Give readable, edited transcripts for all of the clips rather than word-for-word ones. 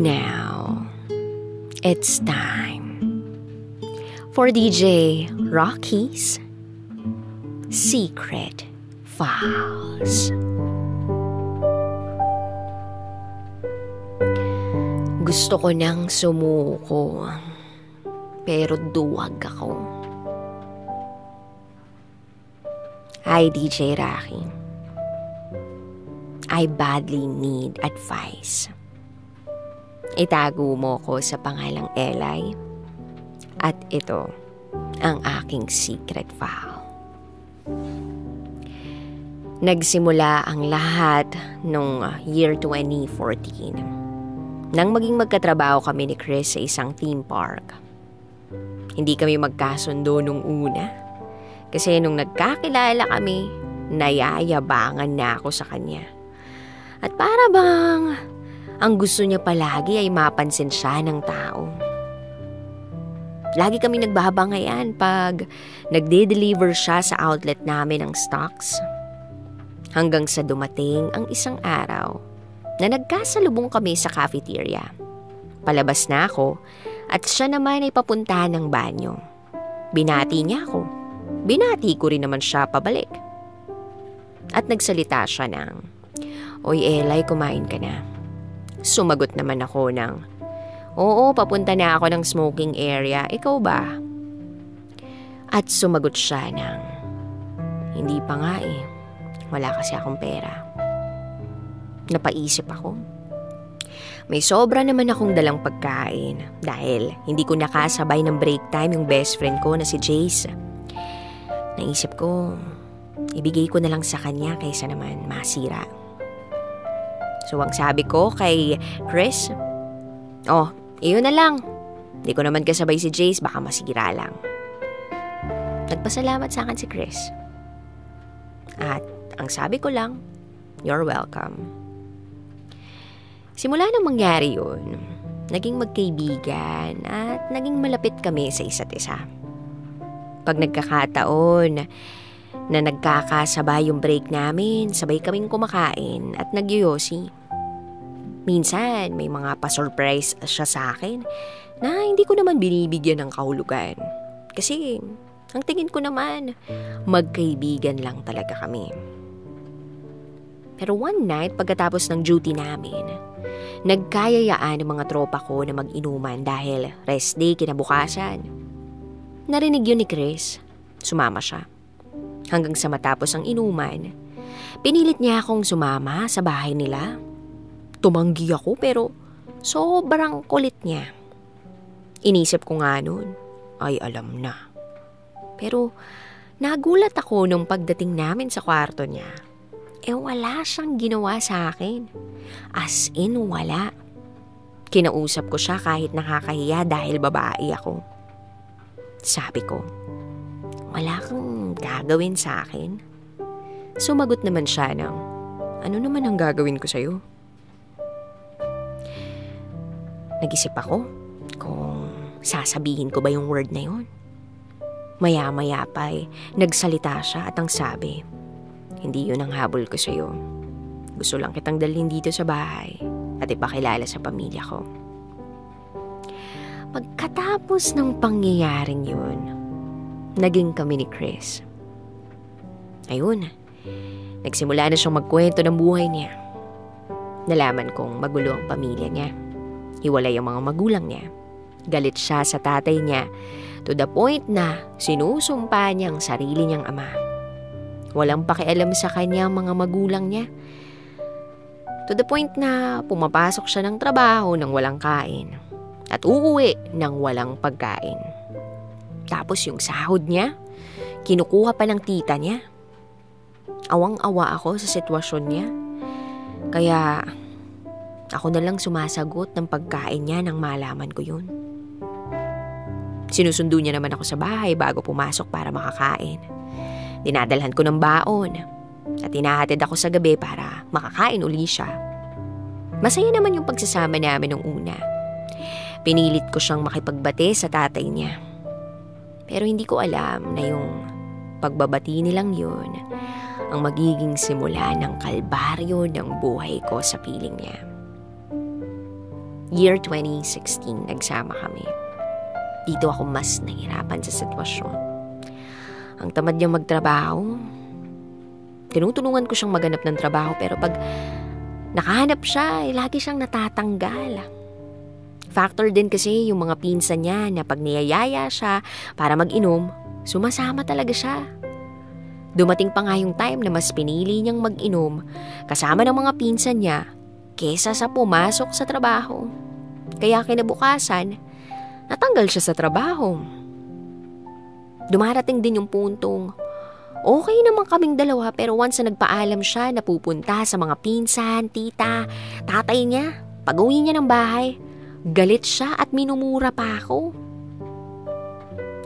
Now, it's time for DJ Rocky's Secret Files. Gusto ko nang sumuko, pero duwag ako. Hi, DJ Rocky. I badly need advice. Itago mo ko sa pangalang Eli, at ito ang aking secret file. Nagsimula ang lahat noong year 2014 nang maging magkatrabaho kami ni Chris sa isang theme park. Hindi kami magkasundo nung una kasi nung nagkakilala kami, nayayabangan na ako sa kanya. At para bang ang gusto niya palagi ay mapansin siya ng tao. Lagi kami nagbabangayan pag nagde-deliver siya sa outlet namin ng stocks. Hanggang sa dumating ang isang araw na nagkasalubong kami sa cafeteria. Palabas na ako at siya naman ay papunta ng banyo. Binati niya ako. Binati ko rin naman siya pabalik. At nagsalita siya ng, "Oy Eli, kumain ka na?" Sumagot naman ako ng, "Oo, papunta na ako ng smoking area. Ikaw ba?" At sumagot siya ng, "Hindi pa nga eh. Wala kasi akong pera." Napaisip ako. May sobra naman akong dalang pagkain dahil hindi ko nakasabay ng break time yung best friend ko na si Jace. Naisip ko, ibigay ko na lang sa kanya kaysa naman masira. So ang sabi ko kay Chris, "Oh, iyon na lang. Di ko naman kasabay si Jace, baka masira lang." Nagpasalamat sa akin si Chris. At ang sabi ko lang, "You're welcome." Simula nang mangyari yun, naging magkaibigan at naging malapit kami sa isa't isa. Pag nagkakataon na nagkakasabay yung break namin, sabay kaming kumakain at nagyoyosi. Minsan may mga pa-surprise siya sa akin na hindi ko naman binibigyan ng kahulugan. Kasi ang tingin ko naman, magkaibigan lang talaga kami. Pero one night, pagkatapos ng duty namin, nagkayayaan ng mga tropa ko na mag-inuman dahil rest day kinabukasan. Narinig yun ni Chris. Sumama siya. Hanggang sa matapos ang inuman, pinilit niya akong sumama sa bahay nila. Tumanggi ako pero sobrang kulit niya. Inisip ko nga nun, ay alam na. Pero nagulat ako nung pagdating namin sa kwarto niya. Wala siyang ginawa sa akin. As in, wala. Kinausap ko siya kahit nakakahiya dahil babae ako. Sabi ko, "Wala kang gagawin sa akin?" Sumagot naman siya ng, "Ano naman ang gagawin ko sa'yo?" Nag-isip ako kung sasabihin ko ba yung word na yun. Maya-maya pa nagsalita siya at ang sabi, "Hindi yun ang habol ko sa'yo. Gusto lang kitang dalhin dito sa bahay at ipakilala sa pamilya ko." Pagkatapos ng pangyayaring yun, naging kami ni Chris. Ayun, nagsimula na siyang magkwento ng buhay niya. Nalaman kong magulo ang pamilya niya. Hiwalay ang mga magulang niya. Galit siya sa tatay niya to the point na sinusumpa niyang sarili niyang ama. Walang pakialam sa kanya ang mga magulang niya. To the point na pumapasok siya ng trabaho nang walang kain at uuwi nang walang pagkain. Tapos yung sahod niya, kinukuha pa ng tita niya. Awang-awa ako sa sitwasyon niya. Kaya ako na lang sumasagot ng pagkain niya nang malaman ko yun. Sinusundo niya naman ako sa bahay bago pumasok para makakain. Dinadalhan ko ng baon at hinahatid ako sa gabi para makakain uli siya. Masaya naman yung pagsasama namin nung una. Pinilit ko siyang makipagbati sa tatay niya. Pero hindi ko alam na yung pagbabati nilang yun ang magiging simula ng kalbaryo ng buhay ko sa piling niya. Year 2016, nagsama kami. Dito ako mas nahirapan sa sitwasyon. Ang tamad niyang magtrabaho. Tinutulungan ko siyang maghanap ng trabaho pero pag nakahanap siya, lagi siyang natatanggal. Factor din kasi yung mga pinsan niya na pag niyayaya siya para mag-inom, sumasama talaga siya. Dumating pa nga yung time na mas pinili niyang mag-inom kasama ng mga pinsan niya kesa sa pumasok sa trabaho. Kaya kinabukasan, natanggal siya sa trabaho. Dumarating din yung puntong, okay naman kaming dalawa pero once na nagpaalam siya na pupunta sa mga pinsan, tita, tatay niya, pag-uwi niya ng bahay, galit siya at minumura pa ako.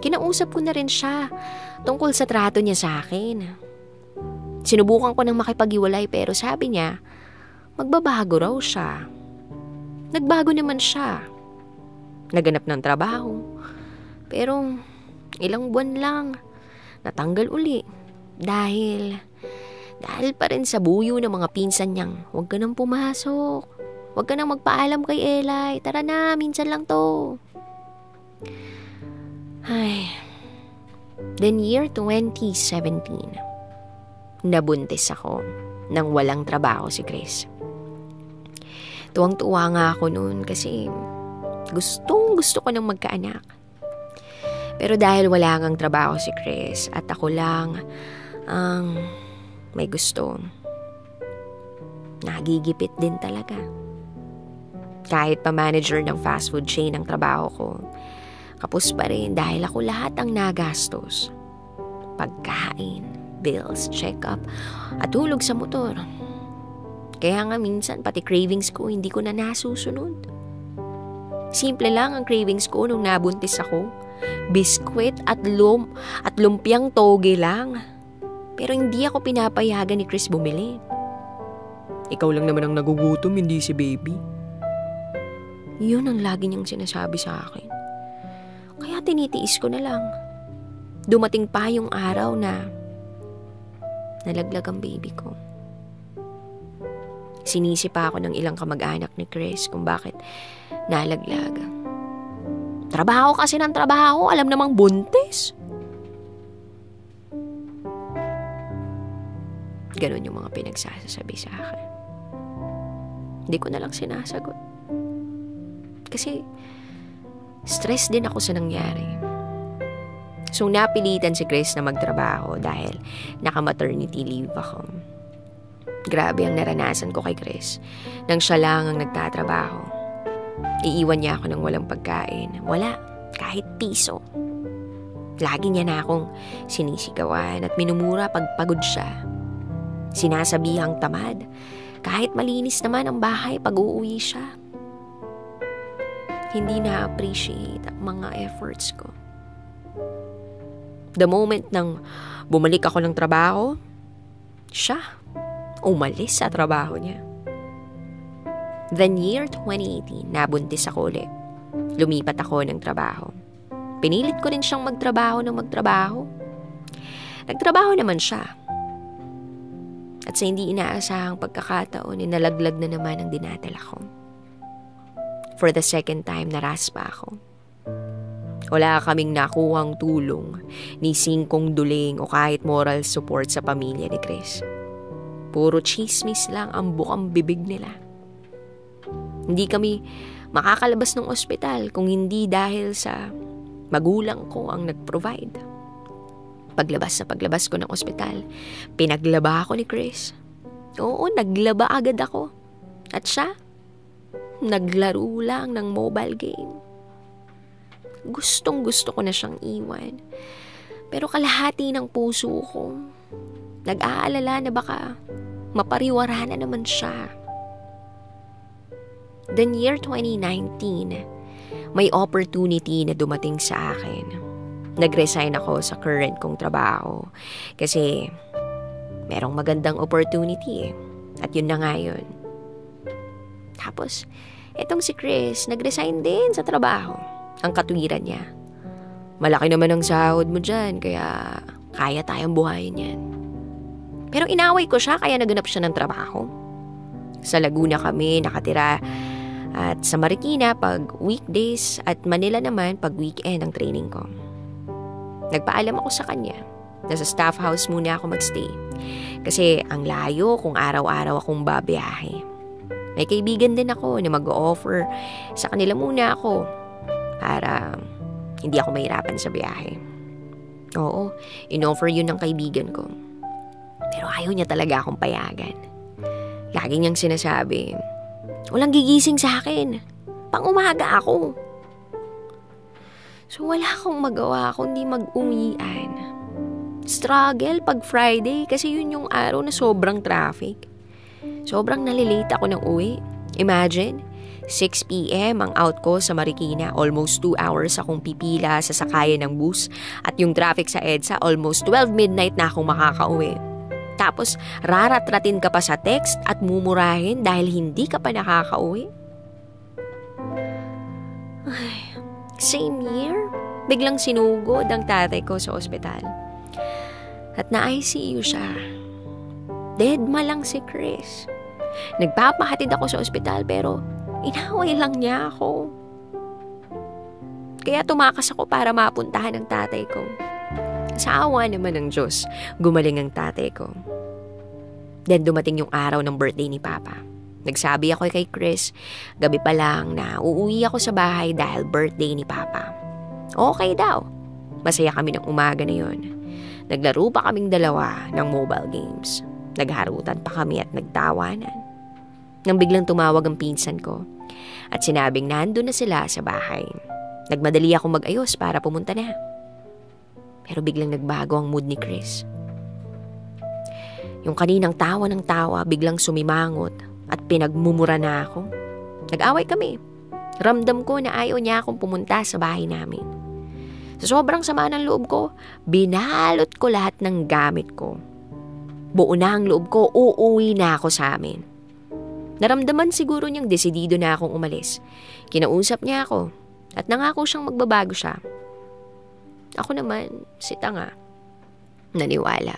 Kinausap ko na rin siya tungkol sa trato niya sa akin. Sinubukan ko nang makipag-iwalay pero sabi niya, magbabago raw siya. Nagbago naman siya. Naganap ng trabaho. Pero ilang buwan lang, natanggal uli. Dahil pa rin sa buyo ng mga pinsan niyang, huwag ka nang pumasok. Huwag ka nang magpaalam kay Eli. Tara na, minsan lang to. Ay. Then year 2017, nabuntis ako nang walang trabaho si Chris. Tuwang-tuwa nga ako noon kasi gusto ko nang magkaanak. Pero dahil wala ngang trabaho si Chris at ako lang ang may gusto, nagigipit din talaga. Kahit pa manager ng fast food chain ang trabaho ko, kapos pa rin dahil ako lahat ang nagastos. Pagkain, bills, check-up, at tulog sa motor. Kaya nga minsan pati cravings ko hindi ko na nasusunod. Simple lang ang cravings ko nung nabuntis ako. Biskwit at lumpiang toge lang. Pero hindi ako pinapayagan ni Chris bumili. Ikaw lang naman ang nagugutom, hindi si baby. Yun ang lagi niyang sinasabi sa akin. Kaya tinitiis ko na lang. Dumating pa yung araw na nalaglag ang baby ko. Sinisi pa ako ng ilang kamag-anak ni Chris kung bakit nalaglag. Trabaho kasi ng trabaho, alam namang buntis. Ganon yung mga pinagsasabi sa akin. Hindi ko na lang sinasagot. Kasi stress din ako sa nangyari. So napilitan si Chris na magtrabaho dahil naka-maternity leave ako. Grabe ang naranasan ko kay Chris nang siya lang ang nagtatrabaho. Iiwan niya ako ng walang pagkain. Wala, kahit piso. Lagi niya na akong sinisigawan at minumura pag pagod siya. Sinasabihang tamad, kahit malinis naman ang bahay pag uuwi siya. Hindi na-appreciate ang mga efforts ko. The moment nang bumalik ako ng trabaho, siya umalis sa trabaho niya. Then year 2018, nabuntis ako ulit. Lumipat ako ng trabaho. Pinilit ko rin siyang magtrabaho. Nagtrabaho naman siya. At sa hindi inaasahang pagkakataon, nalaglag na naman ang dinadala ko. For the second time, naraspa ako. Wala kaming nakuhang tulong, ni singkong duling o kahit moral support sa pamilya ni Chris. Puro chismis lang ang bukang bibig nila. Hindi kami makakalabas ng ospital kung hindi dahil sa magulang ko ang nag-provide. Paglabas ko ng ospital, pinaglaba ako ni Chris. Oo, naglaba agad ako. At siya, naglaro lang ng mobile game. Gustong-gusto ko na siyang iwan. Pero kalahati ng puso ko, nag-aalala na baka mapariwara na naman siya. Then year 2019, may opportunity na dumating sa akin. Nag-resign ako sa current kong trabaho kasi merong magandang opportunity eh. At yun na nga yun. Tapos, etong si Chris, nag-resign din sa trabaho. Ang katwiran niya, malaki naman ang sahod mo dyan, kaya kaya tayong buhayin yan. Pero inaway ko siya, kaya naganap siya ng trabaho. Sa Laguna kami nakatira At sa Marikina pag weekdays at Manila naman pag weekend ang training ko. Nagpaalam ako sa kanya. Nasa staff house muna ako magstay. Kasi ang layo kung araw-araw akong babiyahe. May kaibigan din ako na mag-o-offer sa kanila muna ako para hindi ako mahirapan sa biyahe. Oo, in-offer yun ng kaibigan ko. Pero ayaw niya talaga akong payagan. Lagi niyang sinasabi, walang gigising sa akin. Pang-umaga ako. So wala akong magawa kundi mag-uwian. Struggle pag Friday kasi yun yung araw na sobrang traffic. Sobrang nalilate ako ng uwi. Imagine, 6 p.m. ang out ko sa Marikina. Almost 2 hours akong pipila sa sakayan ng bus. At yung traffic sa EDSA, almost 12 midnight na akong makakauwi. Tapos, raratratin ka pa sa text at mumurahin dahil hindi ka pa nakakauwi. Ay, same year, biglang sinugod ang tatay ko sa ospital. At na-ICU siya. Deadma lang si Chris. Nagpapahatid ako sa ospital pero inaway lang niya ako. Kaya tumakas ako para mapuntahan ang tatay ko. Sa awa naman ng Diyos, gumaling ang tatay ko. Then dumating yung araw ng birthday ni Papa. Nagsabi ako kay Chris, gabi pa lang na uuwi ako sa bahay dahil birthday ni Papa. Okay daw. Masaya kami ng umaga na yon. Naglaro pa kaming dalawa ng mobile games. Nagharutan pa kami at nagtawanan. Nang biglang tumawag ang pinsan ko at sinabing nandun na sila sa bahay. Nagmadali ako mag-ayos para pumunta na. Pero biglang nagbago ang mood ni Chris. Yung kaninang tawa ng tawa biglang sumimangot at pinagmumura na ako. Nag-away kami. Ramdam ko na ayaw niya akong pumunta sa bahay namin. Sa sobrang sama ng loob ko, binalot ko lahat ng gamit ko. Buo na ang loob ko, uuwi na ako sa amin. Naramdaman siguro niyang desidido na akong umalis. Kinausap niya ako at nangako siyang magbabago siya. Ako naman, si tanga, naniwala.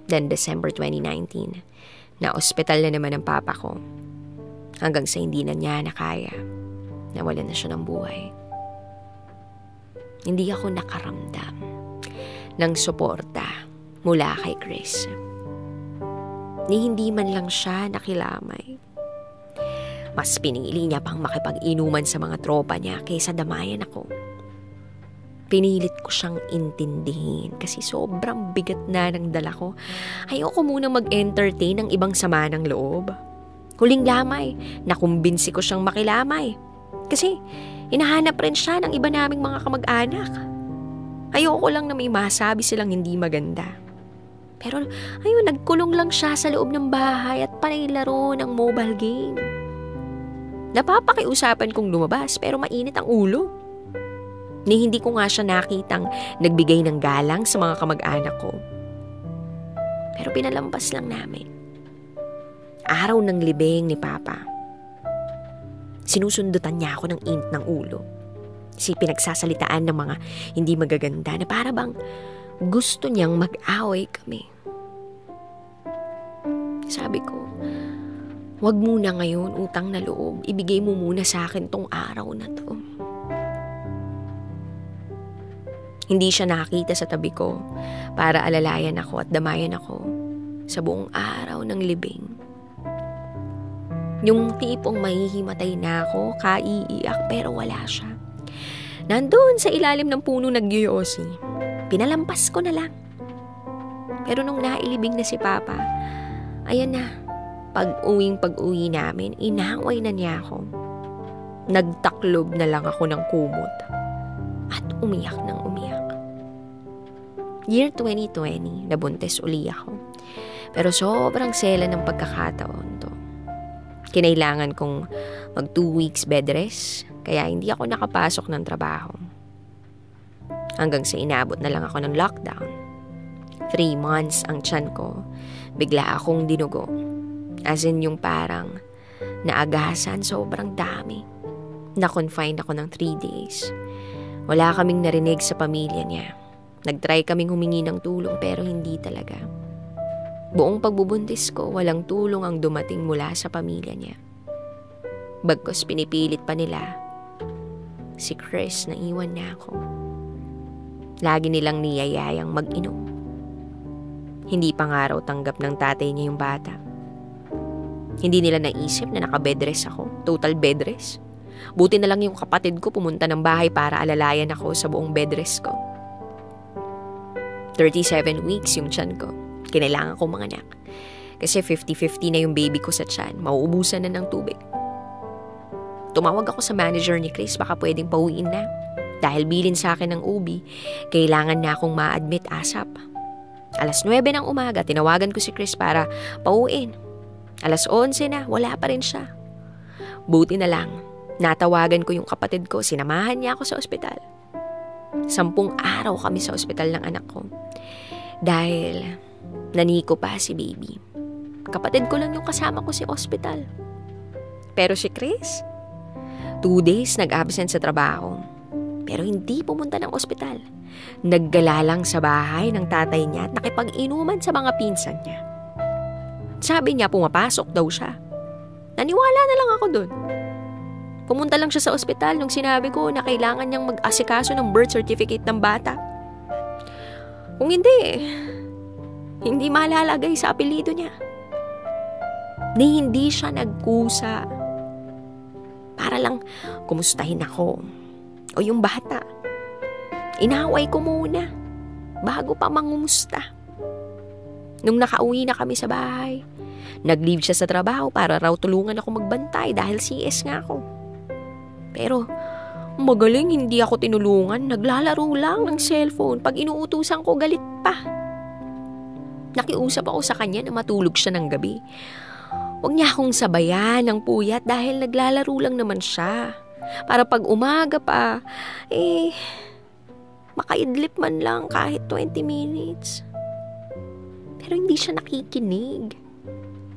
Then December 2019, na-ospital na naman ang papa ko. Hanggang sa hindi na niya nakaya, nawalan na siya ng buhay. Hindi ako nakaramdam ng suporta mula kay Chris. Ni hindi man lang siya nakilamay. Mas pinili niya pang makipag-inuman sa mga tropa niya kaysa damayan ako. Pinilit ko siyang intindihin kasi sobrang bigat na ng dala ko. Ayoko muna mag-entertain ng ibang sama ng loob. Huling lamay, nakumbinsi ko siyang makilamay. Kasi hinahanap rin siya ng iba naming mga kamag-anak. Ayoko lang na may masabi silang hindi maganda. Pero ayun, nagkulong lang siya sa loob ng bahay at panay laro ng mobile game. Napapakiusapan kong lumabas pero mainit ang ulo. Ni hindi ko nga siya nakitang nagbigay ng galang sa mga kamag-anak ko. Pero pinalampas lang namin. Araw ng libing ni Papa. Sinusundutan niya ako ng init ng ulo. Si pinagsasalitaan ng mga hindi magaganda na para bang gusto niyang mag-away kami. Sabi ko, wag muna ngayon, utang na loob. Ibigay mo muna sa akin tong araw na to. Hindi siya nakita sa tabi ko para alalayan ako at damayan ako sa buong araw ng libing. Yung tipong mahihimatay na ako, kaiiyak pero wala siya. Nandun sa ilalim ng puno nagyoyosi. Pinalampas ko na lang. Pero nung nailibing na si Papa, ayan na, pag-uwi namin, inaway na niya ako. Nagtaklob na lang ako ng kumot at umiyak ng umiyak. Year 2020, nabuntis uli ako. Pero sobrang sela ng pagkakataon to. Kinailangan kong mag 2 weeks bed rest, kaya hindi ako nakapasok ng trabaho. Hanggang sa inabot na lang ako ng lockdown. 3 months ang tiyan ko, bigla akong dinugo. As in yung parang naagasan, sobrang dami. Na-confine ako ng 3 days. Wala kaming narinig sa pamilya niya. Nag-try kaming humingi ng tulong pero hindi talaga. Buong pagbubuntis ko, walang tulong ang dumating mula sa pamilya niya. Bagkus pinipilit pa nila, si Chris na iwan niya ako. Lagi nilang niyayayang mag-inom. Hindi pa nga raw tanggap ng tatay niya yung bata. Hindi nila naisip na naka-bedrest ako, total bedrest. Buti na lang yung kapatid ko pumunta ng bahay para alalayan ako sa buong bedrest ko. 37 weeks yung tiyan ko. Kinailangan ko manganak. Kasi 50-50 na yung baby ko sa tiyan. Mauubusan na ng tubig. Tumawag ako sa manager ni Chris, baka pwedeng pauwiin na. Dahil bilin sa akin ng OB, kailangan na akong ma-admit ASAP. 9:00 ng umaga, tinawagan ko si Chris para pauwiin. 11:00 na, wala pa rin siya. Buti na lang, natawagan ko yung kapatid ko, sinamahan niya ako sa ospital. 10 araw kami sa ospital ng anak ko. Dahil naniko pa si baby. Kapatid ko lang yung kasama ko sa ospital. Pero si Chris, 2 days nag-absent sa trabaho. Pero hindi pumunta ng ospital. Naggala lang sa bahay ng tatay niya at nakipag-inuman sa mga pinsan niya. Sabi niya pumapasok daw siya. Naniwala na lang ako dun. Pumunta lang siya sa ospital nung sinabi ko na kailangan niyang mag-asikaso ng birth certificate ng bata. Kung hindi malalagay sa apelyido niya. Ni hindi siya nagkusa. Para lang kumustahin ako o yung bata. Inaway ko muna bago pa mangumusta. Nung nakauwi na kami sa bahay, nag-leave siya sa trabaho para raw tulungan ako magbantay dahil CS nga ako. Pero magaling hindi ako tinulungan, naglalaro lang ng cellphone. Pag inuutusan ko, galit pa. Nakiusap ako sa kanya na matulog siya ng gabi. Huwag niya akong sabayan ng puyat dahil naglalaro lang naman siya. Para pag umaga pa, makaidlip man lang kahit 20 minutes. Pero hindi siya nakikinig.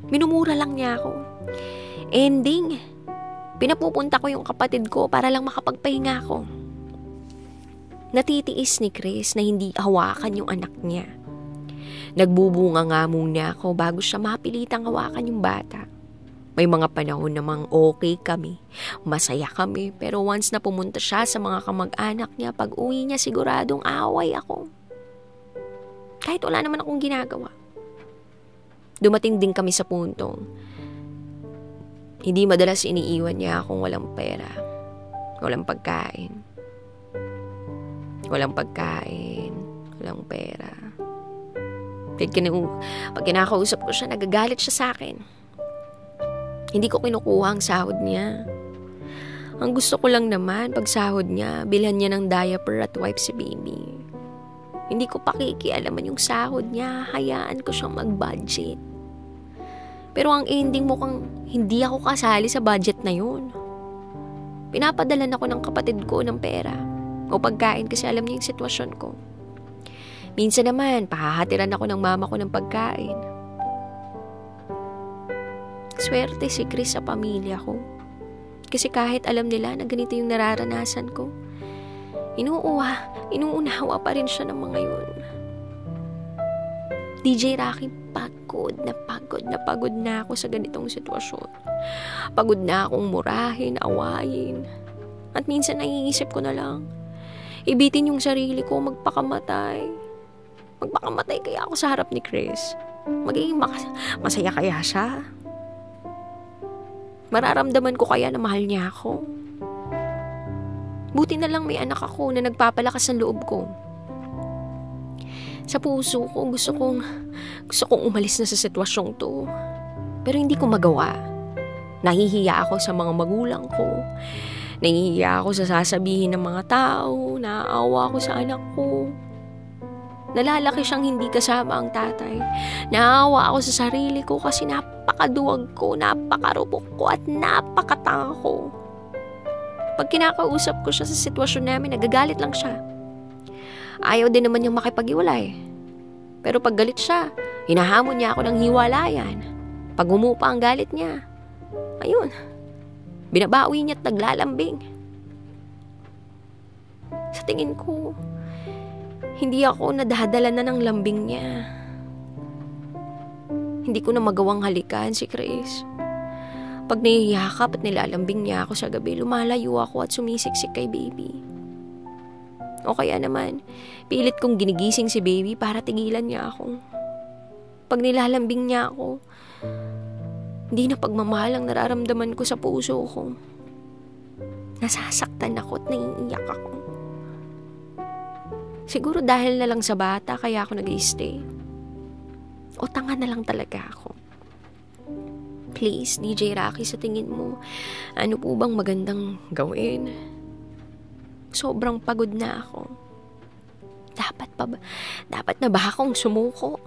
Minumura lang niya ako. Ending, pinapupunta ko yung kapatid ko para lang makapagpahinga ako. Natitiis ni Chris na hindi hawakan yung anak niya. Nagbubunga nga muna ako bago siya mapilitang hawakan yung bata. May mga panahon namang okay kami, masaya kami, pero once na pumunta siya sa mga kamag-anak niya, pag uwi niya siguradong away ako. Kahit wala naman akong ginagawa. Dumating din kami sa puntong hindi madalas iniiwan niya akong walang pera, walang pagkain. Walang pagkain, walang pera. Pag kinakausap ko siya, nagagalit siya sa akin. Hindi ko kinukuha ang sahod niya. Ang gusto ko lang naman, pag sahod niya, bilhan niya ng diaper at wipe si baby. Hindi ko pakikialaman yung sahod niya, hayaan ko siyang mag-budget. Pero ang ending mukhang hindi ako kasali sa budget na yun. Pinapadalan ako ng kapatid ko ng pera o pagkain kasi alam niya yung sitwasyon ko. Minsan naman, pahahatiran ako ng mama ko ng pagkain. Swerte si Chris sa pamilya ko. Kasi kahit alam nila na ganito yung nararanasan ko, inuunawa pa rin siya ng mga yun. DJ Rocky, pagod na ako sa ganitong sitwasyon. Pagod na akong murahin, awayin. At minsan naiisip ko na lang, ibitin yung sarili ko, magpakamatay. Magpakamatay kaya ako sa harap ni Chris. Magiging masaya kaya siya? Mararamdaman ko kaya na mahal niya ako? Buti na lang may anak ako na nagpapalakas ng loob ko. Sa puso ko, gusto kong umalis na sa sitwasyong to. Pero hindi ko magawa. Nahihiya ako sa mga magulang ko. Nahihiya ako sa sasabihin ng mga tao. Naaawa ako sa anak ko. Nalalaki siyang hindi kasama ang tatay. Naawa ako sa sarili ko kasi napakaduwag ko, napakarupok ko at napakatanga ko. Pag kinakausap ko siya sa sitwasyon namin, nagagalit lang siya. Ayaw din naman niyang makipag-iwalay. Pero pag galit siya, hinahamon niya ako ng hiwalayan. Pag umupa ang galit niya, ayun, binabawi niya at naglalambing. Sa tingin ko, hindi ako nadadala na ng lambing niya. Hindi ko na magawang halikan si Chris. Pag niyayakap at nilalambing niya ako sa gabi, lumalayo ako at sumisiksik kay baby. O kaya naman, pilit kong ginigising si baby para tigilan niya ako. Pag nilalambing niya ako, hindi na pagmamahal ang nararamdaman ko sa puso ko. Nasasaktan ako at naiiyak ako. Siguro dahil na lang sa bata kaya ako nag-i-stay. O tanga na lang talaga ako. Please, DJ Rocky, sa tingin mo, ano po bang magandang gawin? Sobrang pagod na ako. Dapat na ba akong sumuko?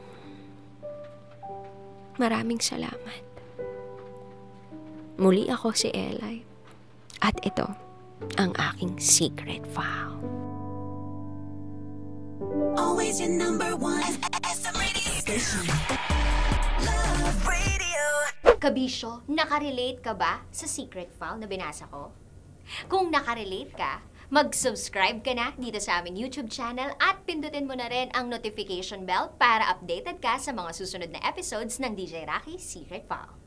Maraming salamat. Muli ako si Eli. At ito, ang aking secret file. Always your number one SM radio station. Love Radio. Kabisyo, nakarelate ka ba sa secret file na binasa ko? Kung nakarelate ka, mag-subscribe ka na dito sa aming YouTube channel at pindutin mo na rin ang notification bell para updated ka sa mga susunod na episodes ng DJ Rocky Secret File.